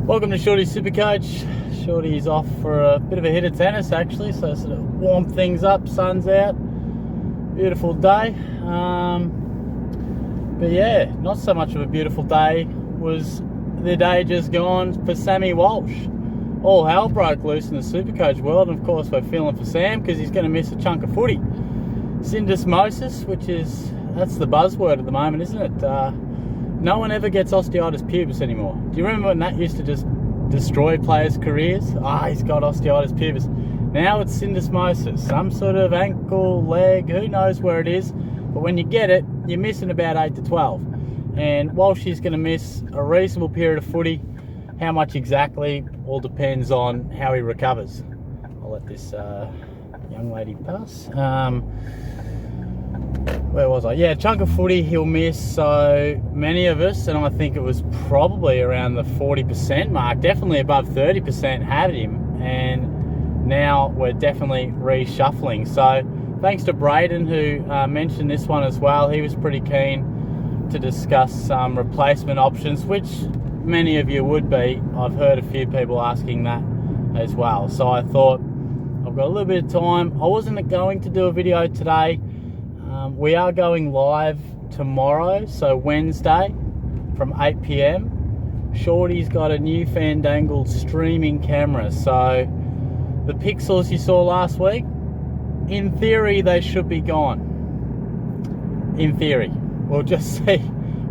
Welcome to Shorty's SuperCoach. Shorty's off for a bit of a hit of tennis actually, so sort of warm things up, sun's out, beautiful day. But yeah, not so much of a beautiful day was the day just gone for Sammy Walsh. All hell broke loose in the SuperCoach world, and of course we're feeling for Sam because he's going to miss a chunk of footy. Syndesmosis, that's the buzzword at the moment, isn't it? No one ever gets osteitis pubis anymore. Do you remember when that used to just destroy players' careers? He's got osteitis pubis. Now it's syndesmosis, some sort of ankle, leg, who knows where it is. But when you get it, you're missing about 8 to 12. And Walsh is going to miss a reasonable period of footy. How much exactly all depends on how he recovers. I'll let this young lady pass. Where was I? Yeah, chunk of footy he'll miss. So many of us, and I think it was probably around the 40% mark, definitely above 30% had him, and now we're definitely reshuffling. So thanks to Braden, who mentioned this one as well. He was pretty keen to discuss some replacement options, which many of you would be. I've heard a few people asking that as well. So I thought, I've got a little bit of time. I wasn't going to do a video today. We are going live tomorrow, so Wednesday from 8 PM. Shorty's got a new fandangled streaming camera, so the pixels you saw last week, in theory they should be gone. In theory. We'll just see.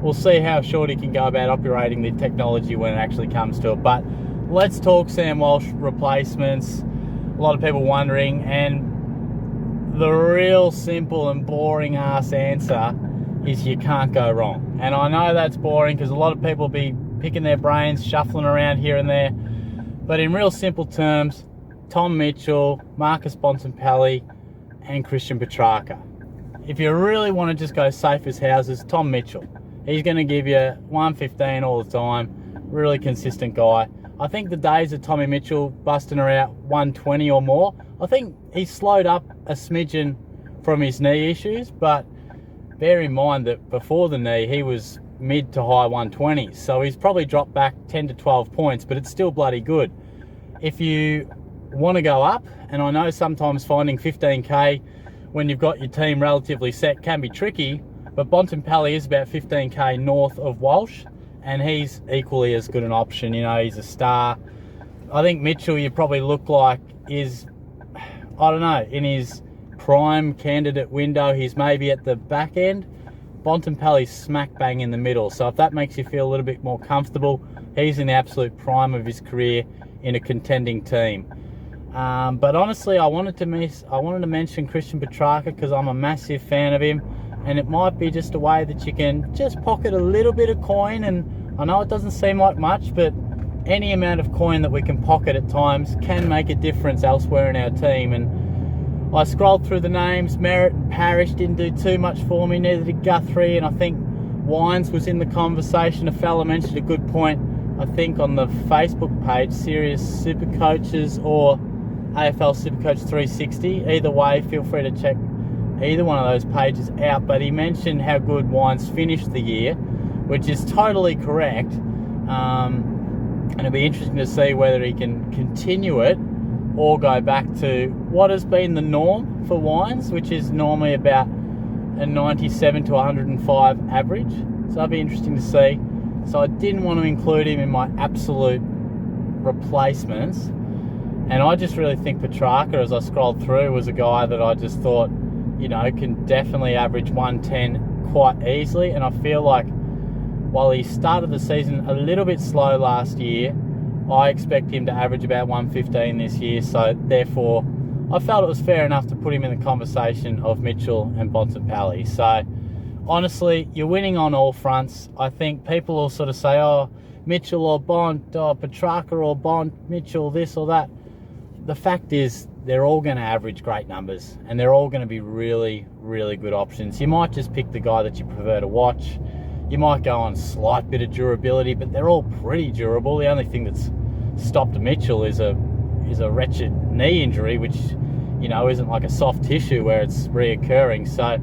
We'll see how Shorty can go about operating the technology when it actually comes to it. But let's talk Sam Walsh replacements. A lot of people wondering, and the real simple and boring ass answer is you can't go wrong. And I know that's boring because a lot of people will be picking their brains, shuffling around here and there. But in real simple terms, Tom Mitchell, Marcus Bontempelli, and Christian Petrarca. If you really want to just go safe as houses, Tom Mitchell. He's going to give you 115 all the time. Really consistent guy. I think the days of Tommy Mitchell busting her out 120 or more, I think he's slowed up a smidgen from his knee issues, but bear in mind that before the knee, he was mid to high 120s. So he's probably dropped back 10 to 12 points, but it's still bloody good. If you want to go up, and I know sometimes finding 15K when you've got your team relatively set can be tricky, but Bontempelli is about 15K north of Walsh, and he's equally as good an option. You know, he's a star. I think Mitchell, you probably look like is, I don't know, in his prime candidate window, he's maybe at the back end. Bontempelli's smack bang in the middle. So if that makes you feel a little bit more comfortable, he's in the absolute prime of his career in a contending team. But honestly, I wanted to mention Christian Petrarca because I'm a massive fan of him. And it might be just a way that you can just pocket a little bit of coin. And I know it doesn't seem like much, but any amount of coin that we can pocket at times can make a difference elsewhere in our team. And I scrolled through the names. Merritt and Parrish didn't do too much for me, neither did Guthrie. And I think Wines was in the conversation. A fella mentioned a good point, I think, on the Facebook page, Serious Supercoaches or AFL Supercoach 360. Either way, feel free to check either one of those pages out. But he mentioned how good Wines finished the year, which is totally correct. And it'll be interesting to see whether he can continue it or go back to what has been the norm for Wines, which is normally about a 97 to 105 average. So that'll be interesting to see. So I didn't want to include him in my absolute replacements. And I just really think Petrarca, as I scrolled through, was a guy that I just thought, you know, can definitely average 110 quite easily. And I feel like while he started the season a little bit slow last year, I expect him to average about 115 this year. So therefore, I felt it was fair enough to put him in the conversation of Mitchell and Bontempelli. So honestly, you're winning on all fronts. I think people will sort of say, oh, Mitchell or Bont, or Petrarca or Bont, Mitchell, this or that. The fact is, they're all going to average great numbers, and they're all going to be really, really good options. You might just pick the guy that you prefer to watch. You might go on a slight bit of durability, but they're all pretty durable. The only thing that's stopped Mitchell is a wretched knee injury, which, you know, isn't like a soft tissue where it's reoccurring. So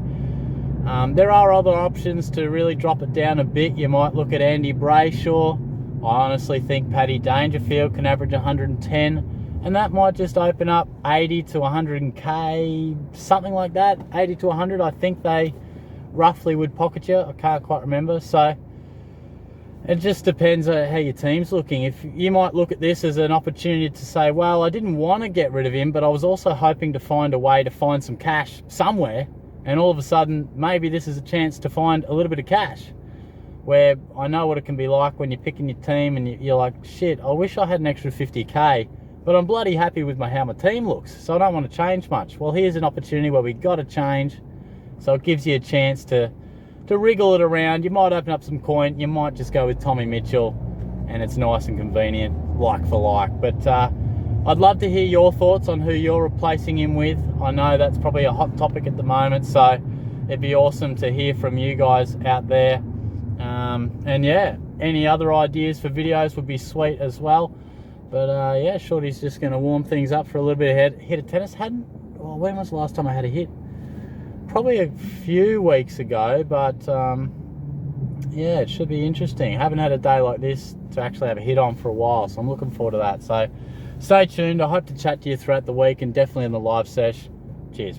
there are other options to really drop it down a bit. You might look at Andy Brayshaw. I honestly think Paddy Dangerfield can average 110, and that might just open up 80 to 100k, something like that. 80 to 100, I think they roughly would pocket you. I can't quite remember. So it just depends on how your team's looking. If you might look at this as an opportunity to say, well, I didn't want to get rid of him, but I was also hoping to find a way to find some cash somewhere, and all of a sudden maybe this is a chance to find a little bit of cash, where I know what it can be like when you're picking your team and you're like, shit, I wish I had an extra 50k, but I'm bloody happy with how my team looks, so I don't want to change much. Well, here's an opportunity where we got to change, so it gives you a chance to wriggle it around. You might open up some coin, you might just go with Tommy Mitchell, and it's nice and convenient, like for like. But I'd love to hear your thoughts on who you're replacing him with. I know that's probably a hot topic at the moment, so it'd be awesome to hear from you guys out there. And yeah, any other ideas for videos would be sweet as well. But yeah, Shorty's just going to warm things up for a little bit of hit of tennis. Well, when was the last time I had a hit? Probably a few weeks ago, but yeah, it should be interesting. I haven't had a day like this to actually have a hit on for a while, so I'm looking forward to that. So stay tuned. I hope to chat to you throughout the week and definitely in the live sesh. Cheers.